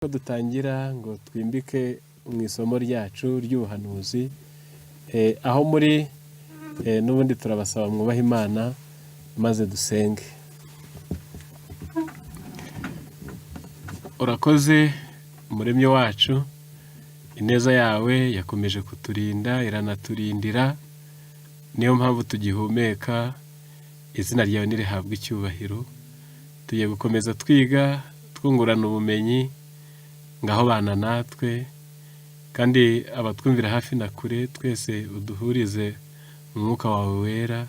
Ko dutangira ngo twimbike mu isomo ryacu ry'ubuhanuzi aho muri n'ubundi turabasaba mwubaha Imana maze dusenge. Urakoze Umuremyi wacu, ineza yawe yakomeje kuturinda iranaturindira, niyo mpamvu tugihumeka. Izina ryawe nirihabwe icyubahiro. Tugiye gukomeza twiga twungurana ubumenyi, ngaho bana natwe kandi abatwumvira hafi na kure twese uduhurize mu mwuka wawe wera,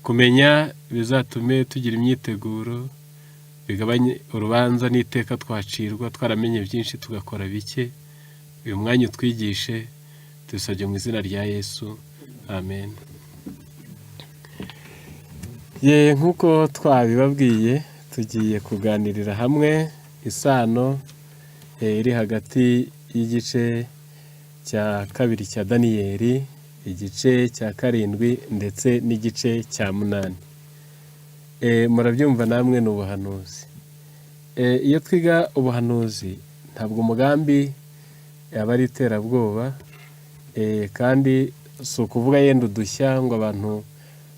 kumenya bizatume tugira imyiteguro, bigabanye urubanza n'iteka twacirwa twaramenye byinshi tugakora bike. Uyu mwanya utwigishe, tubisabye mu izina rya Yesu, amen. Nk'uko twabibabwiye, tugiye kuganirira hamwe isano iri hagati y'igice cya kabiri cya Daniyeli, igice cya karindwi ndetse n'igice cya munani. Murabyumva namwe ni ubuhanuzi. Iyo twiga ubuhanuzi ntabwo umugambi yaba ari iterabwoba, kandi si ukuvuga yenda udushya ngo abantu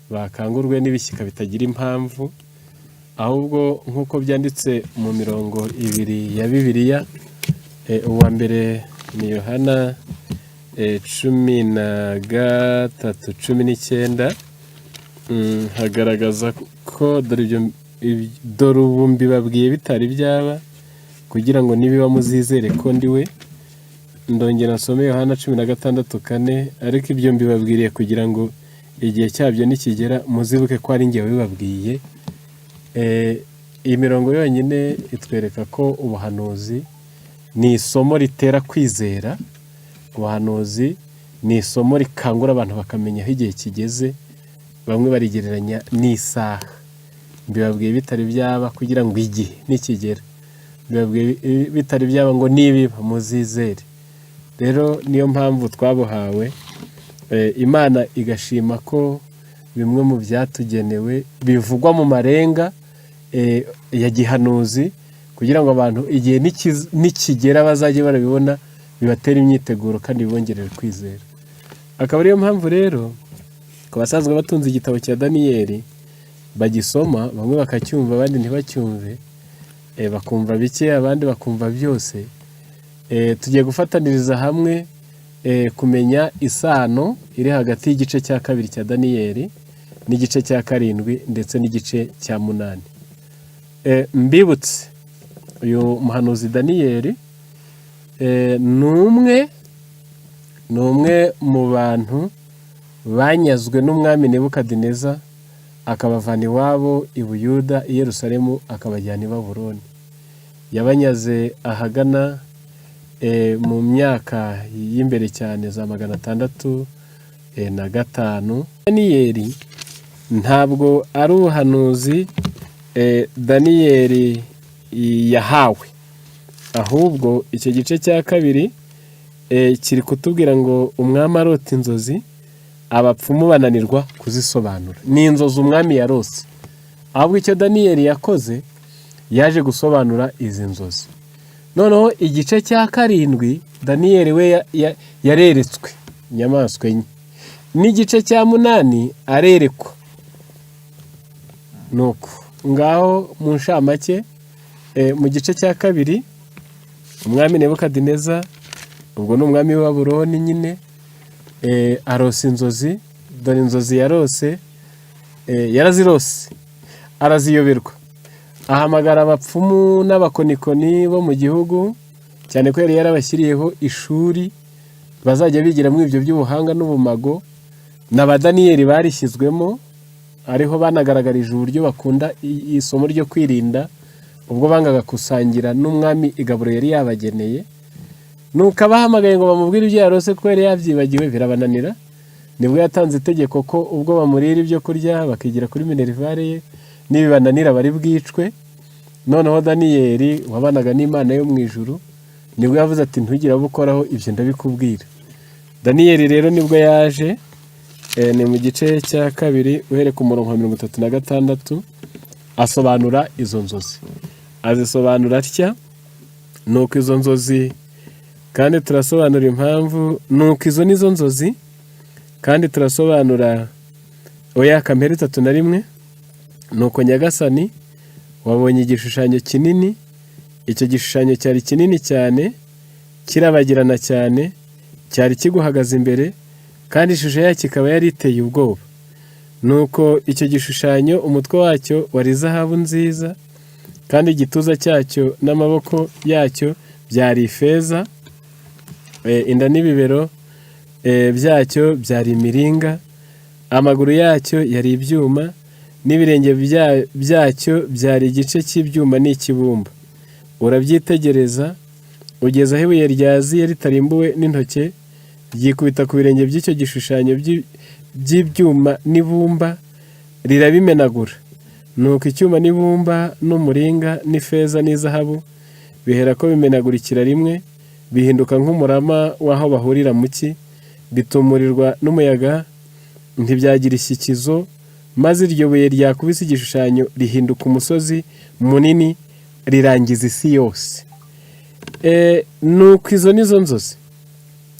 bakangurwe n'ibishyika bitagira impamvu, ahubwo nk'uko byanditse mu mirongo ibiri ya Bibiliya. Uwa mbere ni Yohana 13:19, hagaragaza ko dore ubu mbibabwiye bitari byaba, kugira ngo nibiba muzizere ko ndi we. Ndongera nsome Yohana 16:4, ariko ibyo mbibabwiriye kugira ngo igihe cyabyo nikigera muzibuke ko ari njye wabibabwiye. Iyi mirongo yonyine itwereka ko ubuhanuzi ni isomo ritera kwizera. Ubuhanuzi ni isomo rikangura abantu bakamenya aho igihe kigeze. Bamwe barigereranya n'isaha. Mbibabwiye bitari byaba kugira ngo igihe nikigera. Mbibabwiye bitari byaba ngo nibiba muzizere. Rero niyo mpamvu twabuhawe, Imana igashima ko bimwe mu byatugenewe bivugwa mu marenga ya gihanuzi, kugira ngo abantu igihe nikigera bazajye barabibona, bibatera imyiteguro kandi bibongerere kwizera. Akaba ariyo mpamvu rero ku basanzwe batunze igitabo cya Daniyeli bagisoma, bamwe bakacyumva abandi ntibacyumve, bakumva bike abandi bakumva byose. Tugiye gufataniriza hamwe kumenya isano iri hagati y'igice cya kabiri cya Daniyeli n'igice cya karindwi ndetse n'igice cya munani. Mbibutse, uyu muhanuzi Daniyeli ni umwe mu bantu banyazwe n'umwami Nebukadineza, akabavana iwabo i Buyuda i Yerusalemu akabajyana i Babuloni. Yabanyaze ahagana mu myaka y'imbere cyane za 605. Daniyeli ntabwo ari ubuhanuzi Daniyeli yahawe, ahubwo icyo gice cya kabiri kiri kutubwira ngo umwami arota inzozi, abapfumu bananirwa kuzisobanura. Ni inzozi umwami yarose, ahubwo icyo Daniyeli yakoze yaje gusobanura izi nzozi. Noneho igice cya karindwi Daniyeli we yareretswe inyamaswa enye, n'igice cya munani arerekwa. Nuko ngaho mu nshamake, mu gice cya kabiri umwami Nebukadineza, ubwo ni umwami wa Babuloni nyine, arose inzozi. Dore inzozi yarose, yarazirose araziyoberwa, ahamagara abapfumu n'abakonikoni bo mu gihugu, cyane ko yari yarabashyiriyeho ishuri bazajya bigira muri ibyo by'ubuhanga n'ubumago. n'Abadaniyeli barishyizwemo, ariho banagaragarije uburyo bakunda isomo ryo kwirinda, ubwo bangaga gusangira n'umwami igaburo yari yabageneye. Nuko abahamagaye ngo bamubwire ibyo yarose ko yari yabyibagiwe birabananira. Nibwo yatanze itegeko ko ubwo bamurira ibyo kurya bakigira kuri minerivare ye, nibibananira bari bwicwe. Noneho Daniyeli wabanaga n'Imana yo mu ijuru nibwo yavuze ati ntugire abo ukoraho, ibyo ndabikubwira. Daniyeli rero nibwo yaje, ni mu gice cya kabiri uhereye ku murongo wa 36, asobanura izo nzozi. Azisobanura atya nuko izo nzozi kandi turasobanura impamvu, nuko izo nizo nzozi kandi turasobanura oya Kamere 3:1. Nuko Nyagasani wabonye igishushanyo kinini, icyo gishushanyo cyari kinini cyane, kirabagirana cyane, cyari kiguhagaze imbere, kandi ishusho yacyo ikaba yari iteye ubwoba. Nuko icyo gishushanyo umutwe wacyo wari izahabu nziza, kandi igituza cyacyo n'amaboko yacyo byari ifeza, inda n'ibibero byacyo byari imiringa, amaguru yacyo yari ibyuma, n'ibirenge byacyo byari igice cy'ibyuma n'ikibumba. Urabyitegereza ugeze aho ibuye ryaziye ritarimbuwe n'intoke, ryikubita ku birenge by'icyo gishushanyo by'ibyuma n'ibumba, rirabimenagura. Nuko icyuma n'ibumba n'umuringa n'ifeza n'izahabu bihera ko bimenagurikira rimwe, bihinduka nk'umurama w'aho bahurira mu cyi, bitumurirwa n'umuyaga, ntibyagira ishyikizo, maze iryo buye ryakubise igishushanyo rihinduka umusozi munini, rirangiza isi yose. Nuko izo nizo nzozi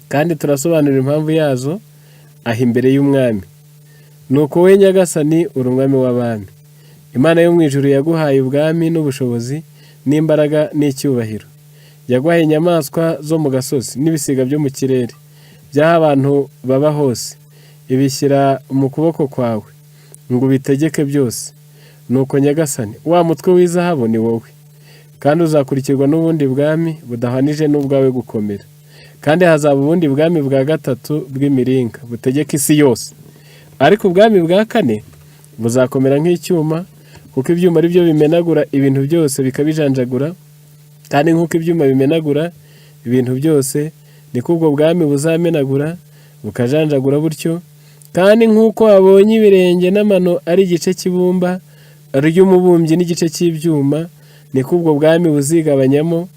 kandi turasobanura impamvu yazo aho imbere y'umwami. Nuko we Nyagasani uri umwami w'abami, Imana yo mu ijuru yaguhaye ubwami n'ubushobozi n'imbaraga n'icyubahiro. Yaguhaye inyamaswa zo mu gasozi n'ibisiga byo mu kirere, by'aho abantu baba hose, ibishyira mu kuboko kwawe ngo ubitegeke byose. Nuko Nyagasani wa mutwe w'izahabu ni wowe, kandi uzakurikirwa n'ubundi bwami budahanije n'ubwawe gukomera. Kandi hazaba ubundi bwami bwa gatatu bw'imiringa butegeka isi yose, ariko ubwami bwa kane buzakomera nk'icyuma, kuko ibyuma ari byo bimenagura ibintu byose bikabijanjagura, kandi nk'uko ibyuma bimenagura ibintu byose, niko ubwo bwami buzamenagura bukajanjagura butyo. Kandi nk'uko wabonye ibirenge n'amano ari igice cy'ibumba ry'umubumbyi n'igice cy'ibyuma, niko ubwo bwami buzigabanyamo,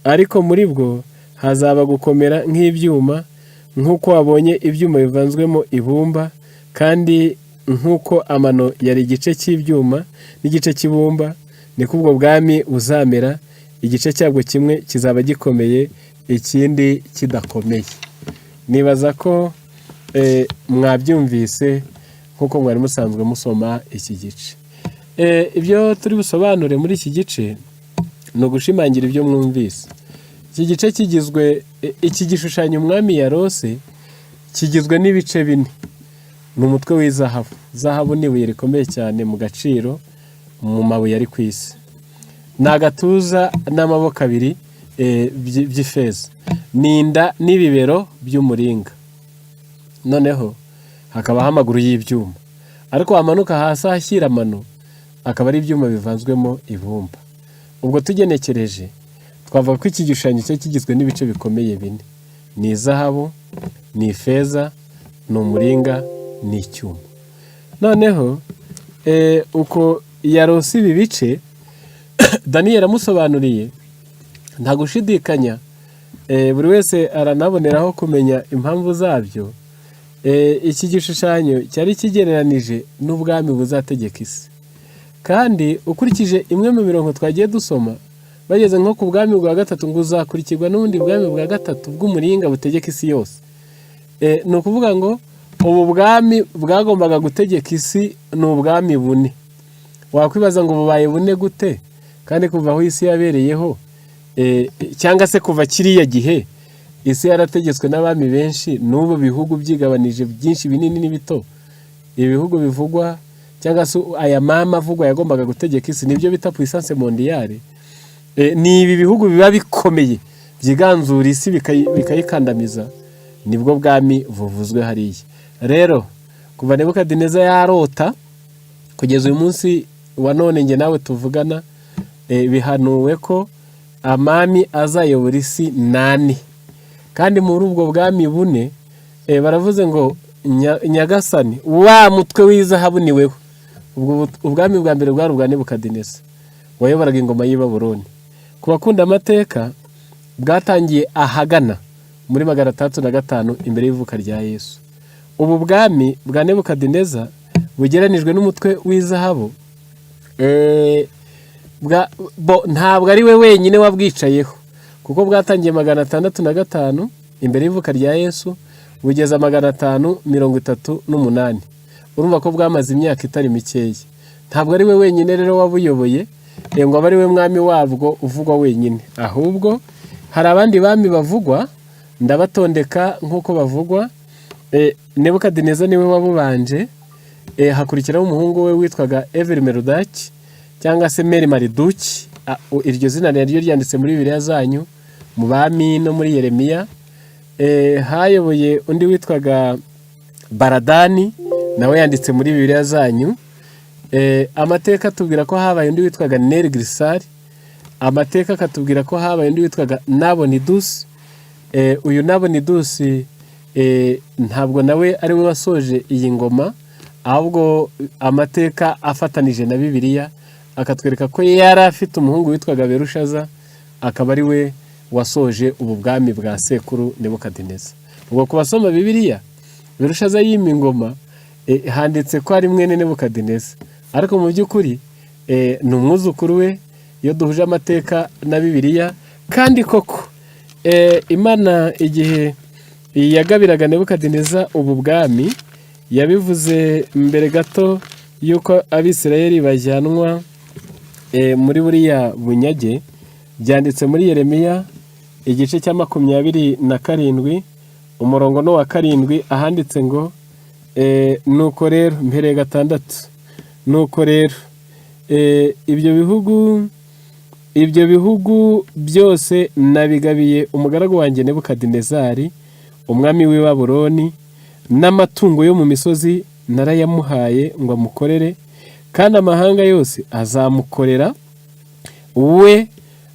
ariko muri bwo hazaba gukomera nk'ibyuma. Nk'uko wabonye ibyuma bivanzwemo ibumba, kandi nk'uko amano yari igice cy'ibyuma n'igice cy'ibumba, niko ubwo bwami buzamera, igice cyabwo kimwe kizaba gikomeye, ikindi kidakomeye. Nibaza ko mwabyumvise nk'uko mwari musanzwe musoma iki gice. Ibyo turi busobanure muri iki gice ni ugushimangira ibyo mwumvise. Iki gice kigizwe, iki gishushanyo umwami yarose kigizwe n'ibice bine. Ni umutwe w'izahabu. Zahabu ni ibuye rikomeye cyane mu gaciro mu mabuye ari ku isi. Ni agatuza n'amaboko abiri by'ifeza, n'inda n'ibibero by'umuringa. Noneho hakabaho amaguru y'ibyuma, ariko wamanuka hasi ahashyira amano akaba ari ibyuma bivanzwemo ibumba. Ubwo tugenekereje twavuga ko iki gishushanyo cyo kigizwe n'ibice bikomeye bine: ni izahabu, ni ifeza, ni umuringa, ni icyuma. Noneho uko yarose ibi bice Daniyeli amusobanuriye, nta gushidikanya buri wese aranaboneraho kumenya impamvu zabyo. Iki gishushanyo cyari kigereranije n'ubwami buzategeka isi, kandi ukurikije imwe mu mirongo twagiye dusoma, bageze nko ku bwami bwa gatatu ngo uzakurikirwa n'ubundi bwami bwa gatatu bw'umuringa butegeka isi yose. Ni ukuvuga ngo ubu bwami bwagombaga gutegeka isi ni ubwami bune. Wakwibaza ngo bubaye bune gute kandi kuva aho isi yabereyeho, cyangwa se kuva kiriya gihe isi yarategetswe n'abami benshi, n'ubu bihugu byigabanije byinshi binini n'ibito. Ibihugu bivugwa cyangwa se aya mama avugwa yagombaga gutegeka isi nibyo bita puissance mondiale. Ni ibi bihugu biba bikomeye byiganzura isi bikayikandamiza, nibwo bwami buvuzwe hariya. Rero kuva Nebukadineza yarota kugeza uyu munsi wa none nge nawe tuvugana, bihanuwe ko amami azayobora isi 8, kandi muri ubwo bwami bune baravuze ngo Nyagasani wa mutwe w'izahabu ni wewe. Ubwo ubwami bwa mbere bwari ubwa Nebukadineza wayoboraga ingoma y'i Babuloni. Ku bakunda amateka, bwatangiye ahagana muri 605 imbere y'ivuka rya Yesu. Ubu bwami bwa Nebukadineza bugeranijwe n'umutwe w'izahabu, ntabwo ari we wenyine wabwicayeho, kuko bwatangiye 605 imbere y'ivuka rya Yesu bugeza 538. Urumva ko bwamaze imyaka itari mikeya. Ntabwo ari we wenyine rero wabuyoboye ngo abe ari we mwami wabwo uvugwa wenyine, ahubwo hari abandi bami bavugwa, ndabatondeka nk'uko bavugwa. Nebukadineza niwe wabubanje, hakurikiraho umuhungu we witwaga Evil-Merodach cyangwa se Meri-Marduk. Iryo zina naryo ryanditse muri Bibiliya zanyu mu bami no muri Yeremiya. Hayoboye undi witwaga Baladani, nawe yanditse muri Bibiliya zanyu. Amateka atubwira ko habaye undi witwaga Nergal-Shazzar. Amateka akatubwira ko habaye undi witwaga Nabonidus. Uyu Nabonidus ntabwo nawe ari we wasoje iyi ngoma, ahubwo amateka afatanije na Bibiliya akatwereka ko yari afite umuhungu witwaga Berushaza, akaba ari we wasoje ubu bwami bwa sekuru Nebukadineza. Ubwo ku basoma Bibiliya, Berushaza yima ingoma handitse ko ari mwene Nebukadineza, ariko mu by'ukuri ni umwuzukuru we iyo duhuje amateka na Bibiliya. Kandi koko Imana igihe yagabiraga Nebukadineza ubu bwami yabivuze mbere gato yuko Abisirayeli bajyanwa muri buriya bunyage. Byanditse muri Yeremiya igice cya 27 umurongo no wa 7, ahanditse ngo nuko rero mbere 6, nuko rero ibyo bihugu byose nabigabiye umugaragu wanjye Nebukadinezari umwami w'i Babuloni, n'amatungo yo mu misozi narayamuhaye ngo amukorere, kandi amahanga yose azamukorera, we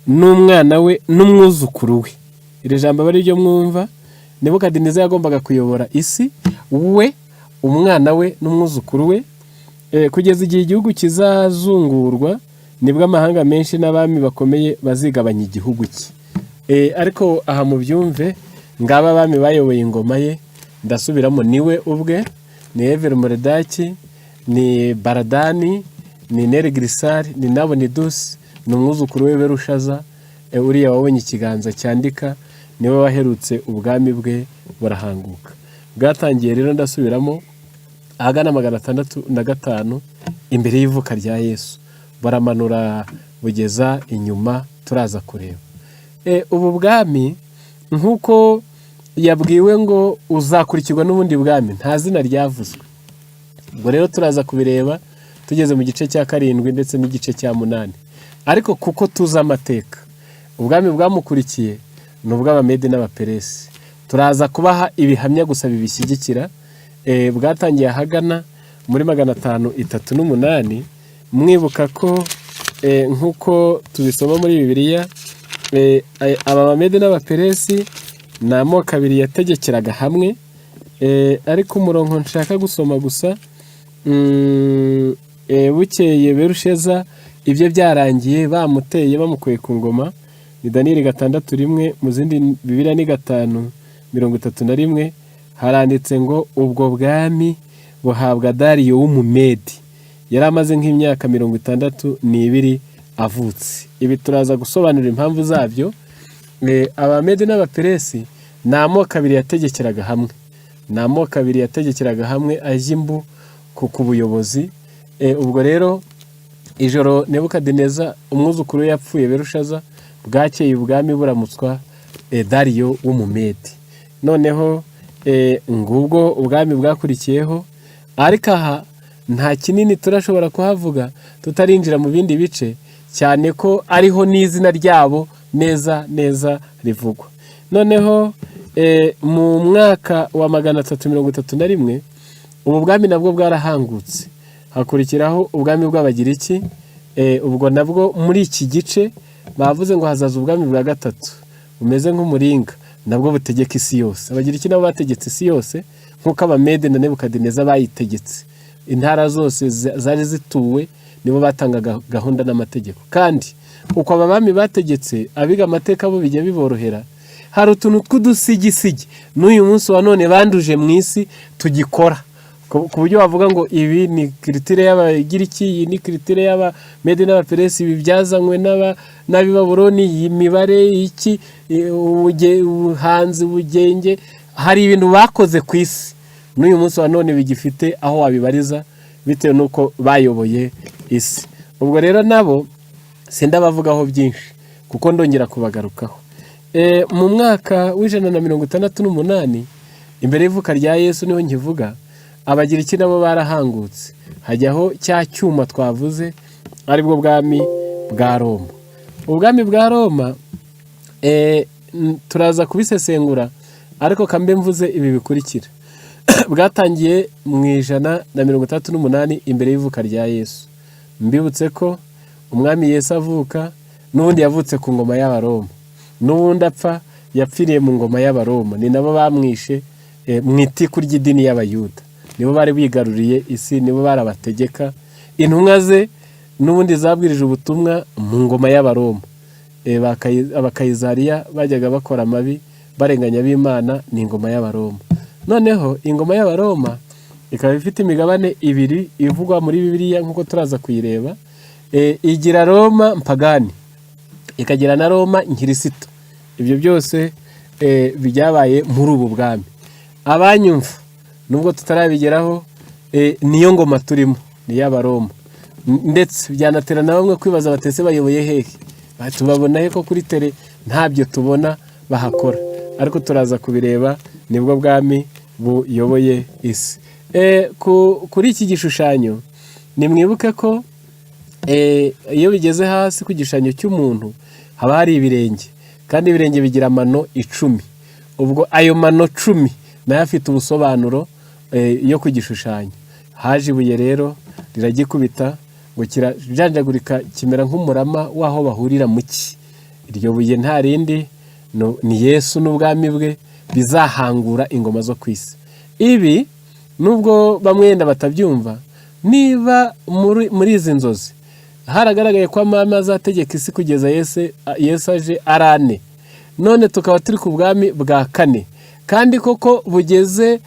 n'umwana we n'umwuzukuru we. Iri jambo bari ryo mwumva. Nebukadineza yagombaga kuyobora isi, we, umwana we n'umwuzukuru we, kugeza igihe igihugu kizazungurwa, nibwo amahanga menshi n'abami bakomeye bazigabanya igihugu cye. Ariko aha mu byumve, ngaba abami bayoboye ingoma ye, ndasubiramo: niwe ubwe, ni Evil-Merodach, ni Baladani, ni Nergal-Shazzar, ni Nabonidus, ni umwuzukuru we Berushaza, uriya wabonye ikiganza cyandika, niwe waherutse ubwami bwe burahanguka. Bwatangiye rero, ndasubiramo, ahagana 605 imbere y'ivuka rya Yesu, baramanura bugeza inyuma turaza kureba. Ubu bwami nk'uko yabwiwe ngo uzakurikirwa n'ubundi bwami, nta zina ryavuzwe. Ubwo rero turaza kubireba tugeze mu gice cya 7 ndetse n'igice cya 8. Ariko kuko tuzi amateka, ubwami bwamukurikiye ni ubw'Abamedi n'Abaperesi. Turaza kubaha ibihamya gusa bibishyigikira. Bwatangiye ahagana muri 538, mwibuka ko nk'uko tubisoma muri Bibiliya, Abamedi n'Abaperesi ni amoko abiri yategekeraga hamwe. Ariko umurongo nshaka gusoma gusa, bukeye Berushaza ibyo byarangiye bamuteye bamukuye ku ngoma, ni Daniyeli 6:1, mu zindi Bibiliya ni 5:31, haranditse ngo ubwo bwami buhabwa Dariyo w'Umumedi, yari amaze nk'imyaka 62 avutse. Ibi turaza gusobanura impamvu zabyo. Abamedi n'Abaperesi ni amoko abiri yategekeraga hamwe, ni amoko abiri yategekeraga hamwe ajya imbu ku buyobozi. Ubwo rero ijoro Nebukadineza umwuzukuru we yapfuye Berushaza, bwakeye ubwami buramutswa Dariyo w'Umumedi. Noneho ngubwo ubwami bwakurikiyeho, ariko aha nta kinini turashobora kuhavuga tutarinjira mu bindi bice, cyane ko ariho n'izina ryabo neza rivugwa. Noneho mu mwaka wa 331 ubu bwami nabwo bwarahangutse, hakurikiraho ubwami bw'Abagiriki. Ubwo nabwo muri iki gice bavuze ngo hazaza ubwami bwa gatatu bumeze nk'umuringa, nabwo butegeka isi yose. Abagiriki nabo bategetse isi yose nk'uko Abamedi na Nebukadineza bayitegetse. Intara zose zari zituwe nibo batangaga gahunda n'amategeko. Kandi uko aba bami bategetse, abiga amateka bo bijya biborohera. Hari utuntu tw'udusigisigi n'uyu munsi wa none banduje mu isi tugikora. ku buryo wavuga ngo ibi ni kiritire y'Abagiriki, iyi ni kiritire y'Abamede n'Abaperesi, ibi byazanywe n'ab'i Babuloni, iyi mibare iki ubuhanzi, ubugenge, hari ibintu bakoze ku isi n'uyu munsi wa none bigifite aho wabibariza bitewe n'uko bayoboye isi. Ubwo rero nabo sindabavugaho byinshi kuko ndongera kubagarukaho. Mu mwaka w'168 imbere y'ivuka rya Yesu niho nkivuga, Abagiriki nabo barahangutse, hajyaho cya cyuma twavuze aribwo bwami bwa Roma. Ubwami bwa Roma turaza kubisesengura, ariko kambe mvuze ibi bikurikira. Bwatangiye mu 168 imbere y'ivuka rya Yesu. Mbibutse ko umwami Yesu avuka n'ubundi yavutse ku ngoma y'Abaroma, n'ubundi apfa yapfiriye mu ngoma y'Abaroma. Ni nabo bamwishe mu itiku ry'idini y'Abayuda, nibo bari bigaruriye isi, nibo barabategeka. Intumwa ze n'ubundi zabwirije ubutumwa mu ngoma y'Abaroma. Abakayizariya bajyaga bakora amabi barenganya b'Imana, ni ingoma y'Abaroma. Noneho ingoma y'Abaroma ikaba ifite imigabane ibiri ivugwa muri Bibiliya nk'uko turaza kuyireba. Igira Roma mpagani, ikagira na Roma nkirisito. Ibyo byose byabaye muri ubu bwami. Abanyumva nubwo tutarabigeraho, niyo ngoma turimo, ni y'Abaroma. Ndetse byanatera na bamwe kwibaza batese bayoboye hehe, tubabona he ko kuri tele ntabyo tubona bahakora, ariko turaza kubireba. Nibwo bwami buyoboye isi. Kuri iki gishushanyo nimwibuke ko iyo bigeze hasi ku gishushanyo cy'umuntu haba hari ibirenge, kandi ibirenge bigira amano 10. Ubwo ayo mano 10 nayo afite ubusobanuro yo ku gishushanyo. Haje ibuye rero riragikubita ngo kirajanjagurika, kimera nk'umurama waho bahurira mu cyi. Iryo buye nta rindi ni Yesu n'ubwami bwe bizahangura ingoma zo ku isi. Ibi nubwo bamwe yenda batabyumva, niba muri izi nzozi haragaragaye ko amama azategeka isi kugeza Yesu aje arane, none tukaba turi ku bwami bwa 4, kandi koko bugeze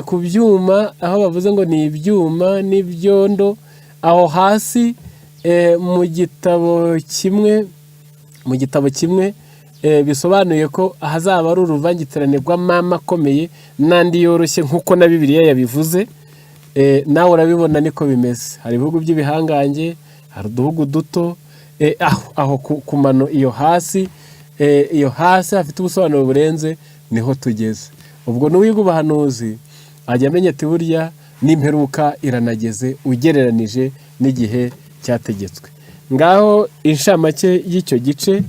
ku byuma, aho bavuze ngo ni ibyuma n'ibyondo. Aho hasi mu gitabo kimwe bisobanuye ko hazaba ari uruvangitirane rw'amama akomeye n'andi yoroshye nk'uko na Bibiliya yabivuze. Nawe urabibona niko bimeze. Hari ibihugu by'ibihangange, hari uduhugu duto. Aho ku mano iyo hasi hafite ubusobanuro burenze, niho tugeze. Ubwo n'uwiga ubuhanuzi ajya amenya ati burya n'imperuka iranageze ugereranije n'igihe cyategetswe. Ngaho inshamake y'icyo gice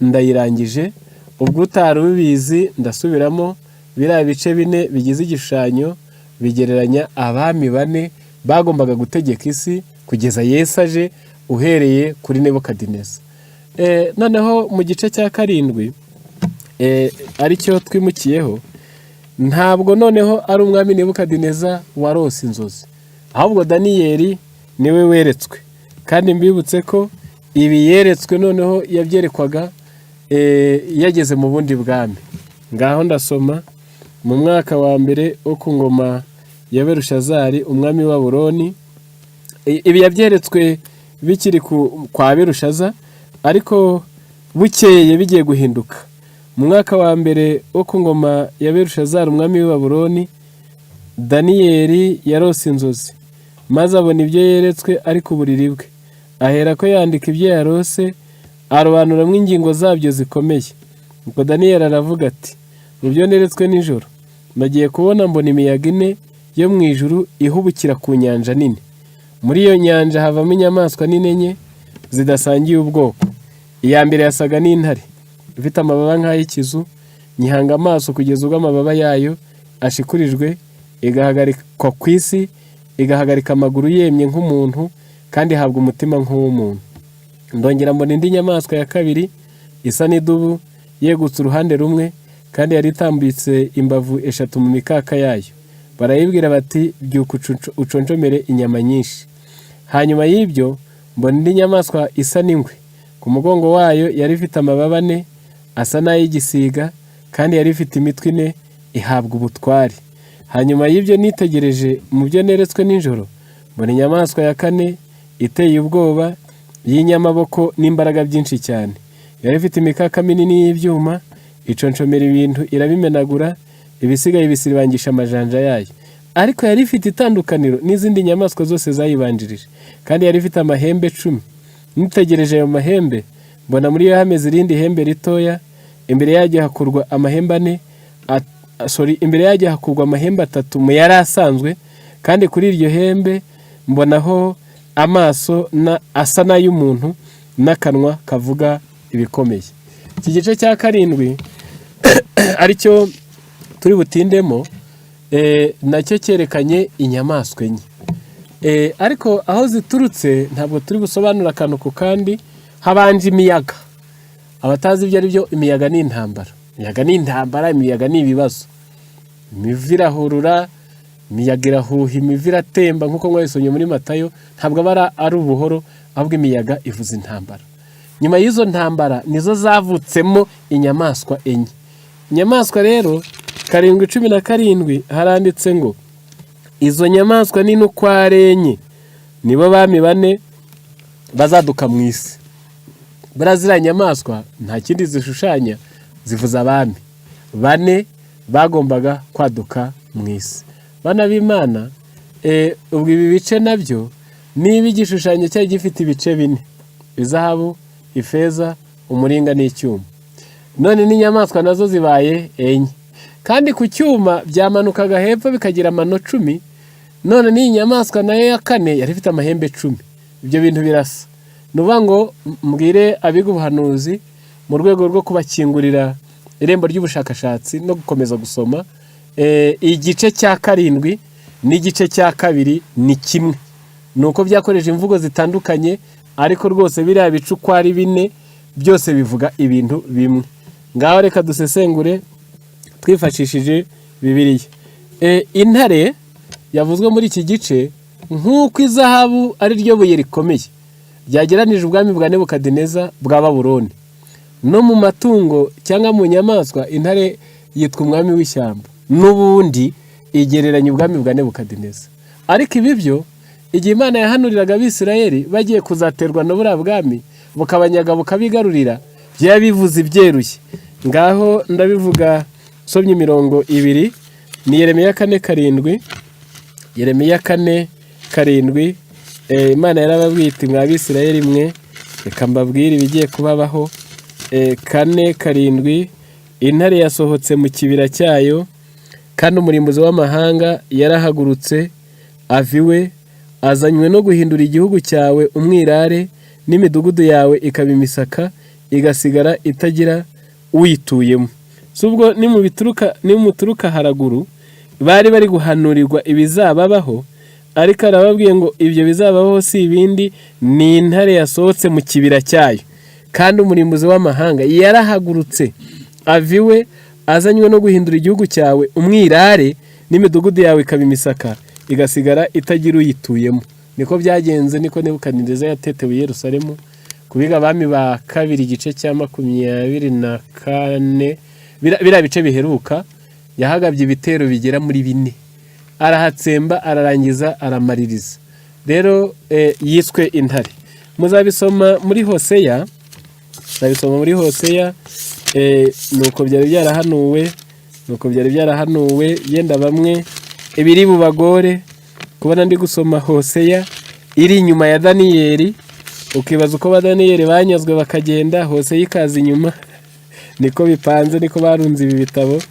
ndayirangije. Ubwo utari ubizi ndasubiramo. Biriya bice 4 bigize igishushanyo bigereranya abami 4 bagombaga gutegeka isi kugeza Yesu aje, uhereye kuri Nebukadineza. Noneho mu gice cya 7 aricyo twimukiyeho, ntabwo noneho ari umwami Nebukadineza warose inzozi, ahubwo Daniyeli niwe weretswe. Kandi mbibutse ko ibi yeretswe noneho yabyerekwaga yageze mu bundi bwami. Ngaho ndasoma mu mwaka wa mbere wo ku ngoma ya Berushazari umwami wa Babuloni. Ibi yabyeretswe bikiri kwa Berushaza, ariko bukeye bigiye guhinduka. Mu mwaka wa mbere wo ku ngoma ya Berushazari umwami wa Babuloni, Daniyeli yarose inzozi, maze abona ibyo yeretswe ari ku buriri bwe. Ahera ko yandika ibyo yarose, arobanuramo ingingo zabyo zikomeye. Ubwo Daniyeli aravuga ati, mu byo neretswe nijoro nagiye kubona mbona imiyaga 4 yo mu ijuru ihubukira ku nyanja nini. Muri iyo nyanja havamo inyamaswa nini enye zidasangiye ubwoko. Iya mbere yasaga n'intare, ifite amababa nk'ay'ikizu. Nyihanga amaso kugeza ubwo amababa yayo ashikurijwe, igahagarikwa ku isi, igahagarika amaguru yemye nk'umuntu, kandi ihabwa umutima nk'uw'umuntu. Ndongera mbona indi nyamaswa ya kabiri isa n'idubu, yegutse uruhande rumwe, kandi yari itambitse imbavu 3 mu mikaka yayo. Barayibwira bati, byuka uconjomere inyama nyinshi. Hanyuma y'ibyo mbona indi nyamaswa isa n'ingwe. Ku mugongo wayo yari ifite amababa 4 asa n'ay'igisiga, kandi yari ifite imitwe 4 ihabwa ubutware. hanyuma y'ibyo nitegereje mu byo neretswe nijoro, mbona inyamaswa ya kane iteye ubwoba, y'inyamaboko n'imbaraga byinshi cyane. Yari ifite imikaka minini y'ibyuma, iconshomera ibintu irabimenagura, ibisigaye bisiribangisha amajanja yayo. Ariko yari ifite itandukaniro n'izindi nyamaswa zose zayibanjirije, kandi yari ifite amahembe 10. Nitegereje ayo mahembe, mbona muri yo hameze irindi hembe ritoya, imbere yaryo hakurwa amahembe 3 mu yari asanzwe, kandi kuri iryo hembe mbonaho amaso asa n'ay'umuntu n'akanwa kavuga ibikomeye. Iki gice cya 7 aricyo turi butindemo, nacyo cyerekanye inyamaswa enye. Ariko aho ziturutse ntabwo turi busobanura akantu ku kandi. Habanje imiyaga. Abatazi ibyo ari byo, imiyaga ni intambara. Imiyaga ni ibibazo. Imivu irahurura, imiyaga irahuha, imivu iratemba nk'uko mwabisomye muri Matayo. Ntabwo aba ari ubuhoro, ahubwo imiyaga ivuza intambara. Nyuma y'izo ntambara nizo zavutsemo inyamaswa enye. Inyamaswa rero 7:17 haranditse ngo izo nyamaswa nini uko ari enye nibo bami 4 bazaduka mu isi. Ziriya nyamaswa nta kindi zishushanya, zivuza abami 4 bagombaga kwaduka mu isi. Bana b'Imana, ubwo ibi bice nabyo niba igishushanyo cyari gifite ibice 4: izahabu, ifeza, umuringa n'icyuma. None n'inyamaswa nazo zibaye enye, kandi ku cyuma byamanukaga hepfo bikagira amano 10. None n'iyi nyamaswa nayo ya 4 yari ifite amahembe 10. Ibyo bintu birasa. Nuvuga ngo mbwire abiga ubuhanuzi mu rwego rwo kubakingurira irembo ry'ubushakashatsi no gukomeza gusoma, igice cya 7 n'igice cya 2 ni kimwe. Nuko byakoresha imvugo zitandukanye, ariko rwose biriya bice uko ari 4 byose bivuga ibintu bimwe. Ngaho reka dusesengure twifashishije Bibiliya. Intare yavuzwe muri iki gice nk'uko izahabu ari ryo buye rikomeye ryageranije ubwami bwa Nebukadineza bwa Babuloni. No mu matungo cyangwa mu nyamaswa, intare yitwa umwami w'ishyamba, n'ubundi igereranya ubwami bwa Nebukadineza. Ariko ibi byo igihe Imana yahanuriraga Abisirayeli bagiye kuzaterwa na buriya bwami bukabanyaga bukabigarurira, byabivuze ibyeruye. Ngaho ndabivuga somye imirongo 2 ni Yeremiya 4:7. Yeremiya 4:7, Imana yarababwiye iti mwa Abisirayeli mwe, reka mbabwire ibigiye kubabaho. 4:7, intare yasohotse mu kibira cyayo, kandi umurimbuzi w'amahanga yarahagurutse aviwe, azanywe no guhindura igihugu cyawe umwirare, n'imidugudu yawe ikaba imisaka, igasigara itagira uyituyemo. Subwo nimuturuka haraguru bari bari guhanurirwa ibizababaho, ariko arababwiye ngo ibyo bizabaho si ibindi, ni intare yasohotse mu kibira cyayo, kandi umurimbuzi w'amahanga yarahagurutse aviwe, azanywe no guhindura igihugu cyawe umwirare, n'imidugudu yawe ikaba imisaka, igasigara itagira uyituyemo. Niko byagenze, niko Nebukadineza yatetewe Yerusalemu. Kubiga abami ba 2 igice cya 24, biriya bice biheruka, yahagabye ibitero bigera muri 4, arahatsemba, ararangiza, aramaririza. Rero yiswe intare. Muzabisoma muri Hoseya, nuko byari byarahanuwe, yenda bamwe ibiri bubagore kubona ndi gusoma Hoseya iri inyuma ya Daniyeli, ukibaza uko ba Daniyeli banyazwe bakagenda, Hoseya ikaza inyuma. Niko bipanze, niko barunze ibi bitabo,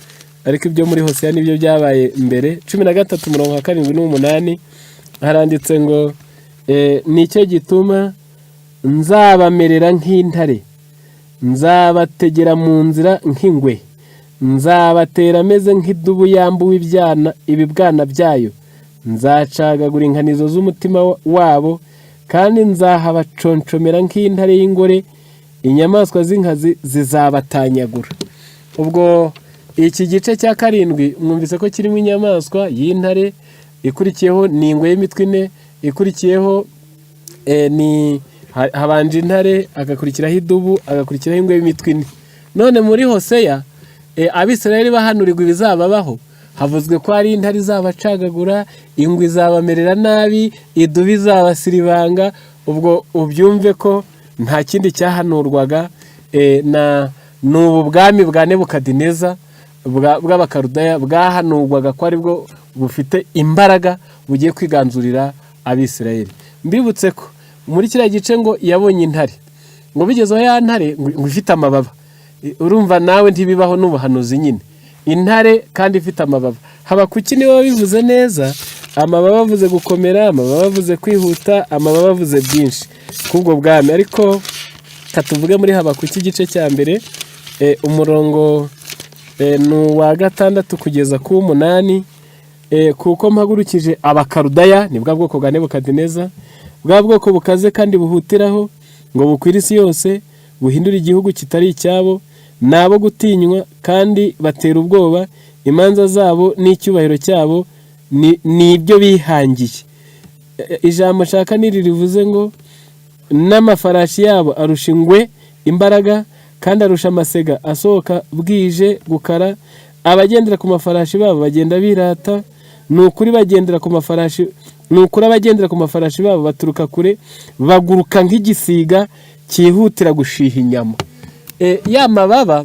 ariko ibyo muri Hoseya nibyo byabaye mbere. 13:7-8 haranditse ngo nicyo gituma nzabamerera nk'intare, nzabategera mu nzira nk'ingwe, nzabatera ameze nk'idubu yambuwe ibibwana byayo, nzacagagura inkanizo z'umutima wabo, kandi nzahabaconshomera nk'intare y'ingore, inyamaswa z'inkazi zizabatanyagura. Ubwo iki gice cya 7 mwumvise ko kirimo inyamaswa y'intare, ikurikiyeho ni ingwe y'imitwe 4, ikurikiyeho ni habanje intare, agakurikiraho idubu, agakurikiraho ingwe y'imitwe 4. None muri Hoseya Abisirayeli bahanurirwa ibizababaho, havuzwe ko hari intare izabacagagura, ingwe izabamerera nabi, idubu izabasiribanga. Ubwo ubyumve ko nta kindi cyahanurwaga, ni ubu bwami bwa Nebukadineza bw'abakarudaya bwahanurwaga ko ari bwo bufite imbaraga bugiye kwiganzurira Abisirayeli. Mbibutse ko muri kiriya gice ngo yabonye intare, ngo bigezeho ya ntare ngo ifite amababa. Urumva nawe ntibibaho n'ubuhanuzi nyine, intare kandi ifite amababa. Habakuki niwe wabivuze neza, amababa avuze gukomera, amababa avuze kwihuta, amababa avuze byinshi kubwo bwami. Ariko katuvuge muri Habakuki igice cya mbere, umurongo ni uwa 6 kugeza ku 8. Kuko mpagurukije abakarudaya, ni bwa bwoko bwa Nebukadineza, bwa bwoko bukaze kandi buhutiraho, ngo bukwire isi yose, buhindura igihugu kitari icyabo, nabo gutinywa kandi batera ubwoba. Imanza zabo n'icyubahiro cyabo ni ibyo bihangiye. Ijambo nshaka niri rivuze ngo n'amafarashi yabo arusha ingwe imbaraga, kandi arusha amasega asohoka bwije gukara. Abagendera ku mafarashi babo bagenda birata, ni ukuri abagendera ku mafarashi babo baturuka kure, baguruka nk'igisiga cyihutira gushiha inyama. Ya mababa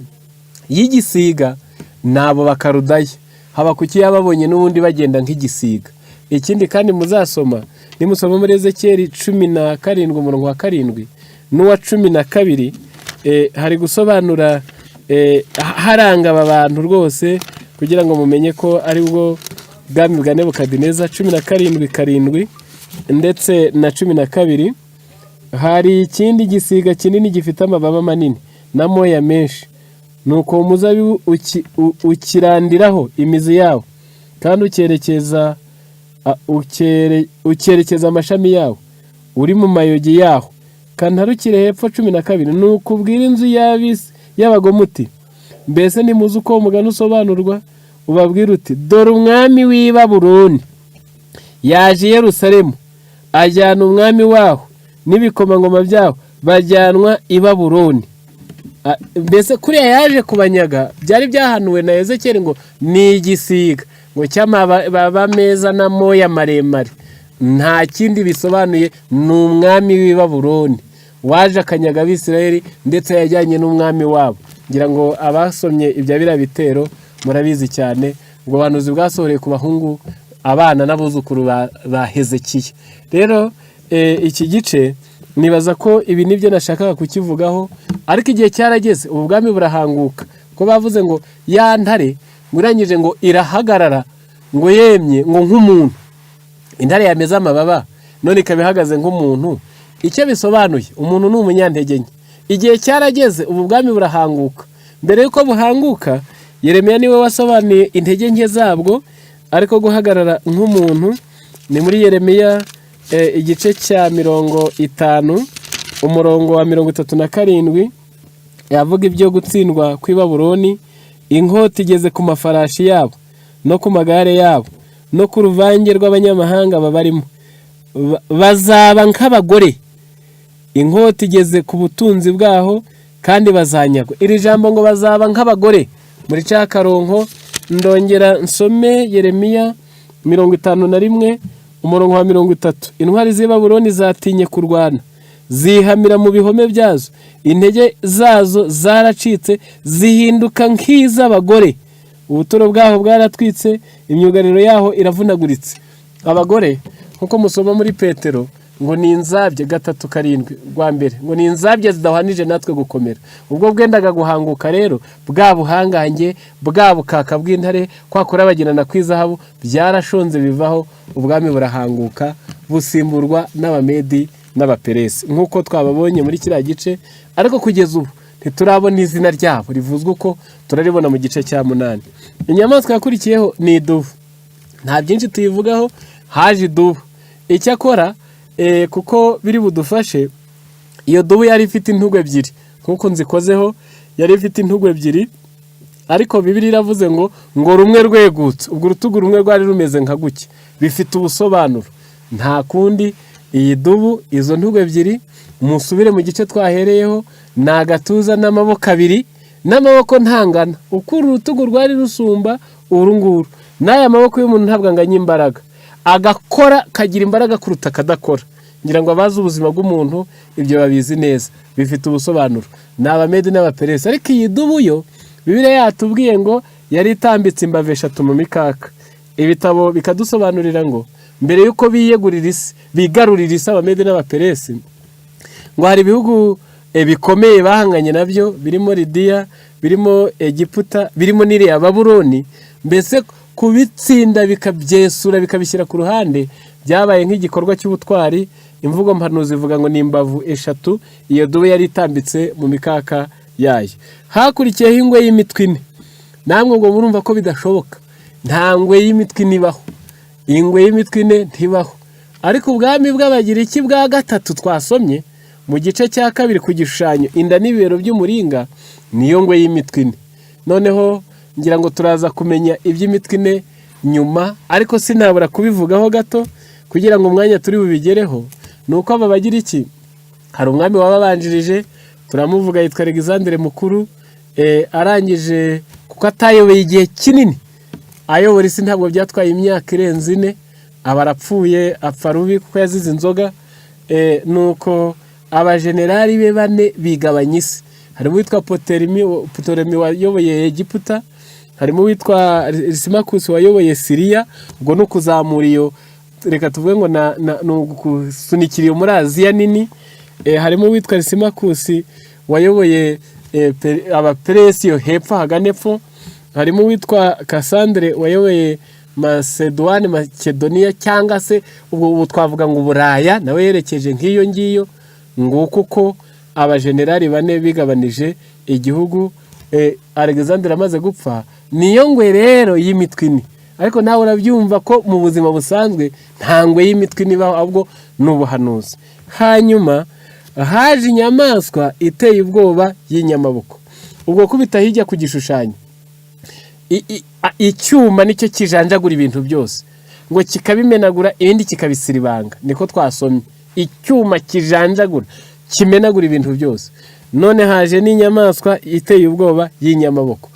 y'igisiga nabo bakarudaya. Habakuki yababonye n'ubundi bagenda nk'igisiga. Ikindi kandi muzasoma, nimusoma muri Ezekiyeli 17 umurongo wa 7 n'uwa 12, hari gusobanura haranga aba bantu rwose kugira ngo mumenye ko ari bwo bwami bwa Nebukadineza. 17:7 ndetse na 12, hari ikindi gisiga kinini gifite amababa manini n'amoya menshi, nuko umuzabibu ukirandiraho imizi yawo, kandi ukerekeza amashami yawo, uri mu mayogi yaho, kandi ntarukire hepfo. 12, nuko ubwira inzu y'abagome uti, mbese nimuzi uko umugani usobanurwa, ubabwira uti, dore umwami w'i Babuloni yaje i Yerusalemu, ajyana umwami waho n'ibikomangoma byaho, bajyanwa i Babuloni. Mbese kuriya yaje kubanyaga byari byahanuwe na Ezekiyeli ngo ni igisiga, ngo cy'amababa meza n'amoya maremare. Nta kindi bisobanuye, ni umwami w'i Babuloni waje akanyaga Abisirayeli, ndetse yajyanye n'umwami wabo. Ngira ngo abasomye ibya biriya bitero murabizi cyane, ngo ubuhanuzi bwasohoreye ku bahungu, abana n'abuzukuru ba Hezekiya. Rero iki gice nibaza ko ibi nibyo nashakaga kukivugaho, ariko igihe cyarageze ubu bwami burahanguka. Ko bavuze ngo ya ntare nguranyije ngo irahagarara, ngo yemye ngo nk'umuntu. Intare yameze amababa none ikaba ihagaze nk'umuntu. Icyo bisobanuye, umuntu ni umunyantege nke. Igihe cyarageze ubu bwami burahanguka. Mbere yuko buhanguka, Yeremiya niwe wasobanuye intege nke zabwo, ariko guhagarara nk'umuntu ni muri Yeremiya igice cya 50 umurongo wa 37, yavuga ibyo gutsindwa kw'i Babuloni. Inkota igeze ku mafarashi yabo no ku magare yabo no ku ruvange rw'abanyamahanga babarimo, bazaba nk'abagore. Inkota igeze ku butunzi bwaho kandi bazanyagwa. Iri jambo ngo bazaba nk'abagore, muri cya karonko ndongera nsome Yeremiya 51 umurongo wa 30. Intwari z'i Babuloni zatinye kurwana, zihamira mu bihome byazo, intege zazo zaracitse, zihinduka nk'iz'abagore. Ubuturo bwaho bwaratwitse, imyugariro yaho iravunaguritse. Abagore nkuko musoma muri Petero, ngo ni inzabye 3:7 rwa mbere, ngo ni inzabye zidahwanije natwe gukomera. Ubwo bwendaga guhanguka rero, bwa buhangange, bwa bukaka bw'intare, kwa kurabagirana kw'izahabu byarashonze bivaho, ubwami burahanguka, busimburwa n'Abamedi n'Abaperesi nkuko twababonye muri kiriya gice. Ariko kugeza ubu ntiturabona izina ryabo rivuzwe uko, turaribona mu gice cya 8. Inyamaswa yakurikiyeho ni idubu. Nta byinshi tuyivugaho, haje idubu. Icyakora kuko biri budufashe, iyo dubu yari ifite intugu ebyiri nkuko nzikozeho, yari ifite intugu ebyiri, ariko Bibiliya iravuze ngo rumwe rwegutse. Ubwo urutugu rumwe rwari rumeze nka guke, bifite ubusobanuro. Nta kundi iyi dubu, izo ntugu ebyiri, musubire mu gice twahereyeho, ni agatuza n'amaboko abiri, n'amaboko ntangana. Uko urutugu rwari rusumba uru nguru, n'aya maboko y'umuntu ntabwo anganya imbaraga, agakora kagira imbaraga kuruta akadakora. ngira ngo abazi ubuzima bw'umuntu ibyo babizi neza, bifite ubusobanuro. Ni Abamedi n'Abaperesi. Ariko iyi dubu yo Bibiliya yatubwiye ngo yari itambitse imbavu 3 mu mikaka. Ibitabo bikadusobanurira ngo mbere yuko biyegurira isi, bigarurira isi Abamedi n'Abaperesi, ngo hari ibihugu bikomeye bahanganye nabyo, birimo Lidiya, birimo Egiputa, birimo n'iriya Babuloni. Mbese kubitsinda bikabyesura bikabishyira ku ruhande byabaye nk'igikorwa cy'ubutwari. Imvugo mpanuzi ivuga ngo ni imbavu 3 iyo dubu yari itambitse mu mikaka yayo. Hakurikiyeho ingwe y'imitwe 4. Namwe ngo murumva ko bidashoboka, nta ngwe y'imitwe 4 ibaho, ingwe y'imitwe 4 ntibaho. Ariko ubwami bw'Abagiriki bwa 3 twasomye mu gice cya 2 ku gishushanyo inda n'ibibero by'umuringa, niyo ngwe y'imitwe 4. Noneho ngira ngo turaza kumenya iby'imitwe 4 nyuma, ariko sinabura kubivugaho gato kugira ngo umwanya turi bubigereho. Nuko aba Bagiriki hari umwami wababanjirije, turamuvuga yitwa Alexandre Mukuru. Arangije kuko atayobeye igihe kinini, ayobora isi ntabwo byatwaye imyaka irenze 4, aba arapfuye, apfa rubi kuko yazize inzoga. Nuko abajenerali be 4 bigabanya isi. Harimo witwa Ptolemy wayoboye Egiputa, harimo witwa Lysimachus wayoboye Siriya, ubwo no kuzamura iyo, reka tuvuge ngo no gusunikira iyo muri Aziya nini. Harimo witwa Lysimachus wayoboye Abaperesi yo hepfo haganepfo. Harimo witwa Cassandre wayoboye Makedoniya, cyangwa se ubwo twavuga ngo Buraya, nawe yerekeje nk'iyo ngiyo. Nguko uko abajenerali 4 bigabanije igihugu. Alexandre amaze gupfa, niyo ngwe rero y'imitwe 4. Ariko nawe urabyumva ko mu buzima busanzwe nta ngwe y'imitwe 4 ibaho, ahubwo n'ubuhanuzi. Hanyuma haje inyamaswa iteye ubwoba y'inyamaboko. Ubwo kubita hirya ku gishushanyo, icyuma nicyo kijanjagura ibintu byose, ngo kikabimenagura ibindi kikabisiribanga. Niko twasomye, icyuma kijanjagura kimenagura ibintu byose. None haje n'inyamaswa iteye ubwoba y'inyamaboko.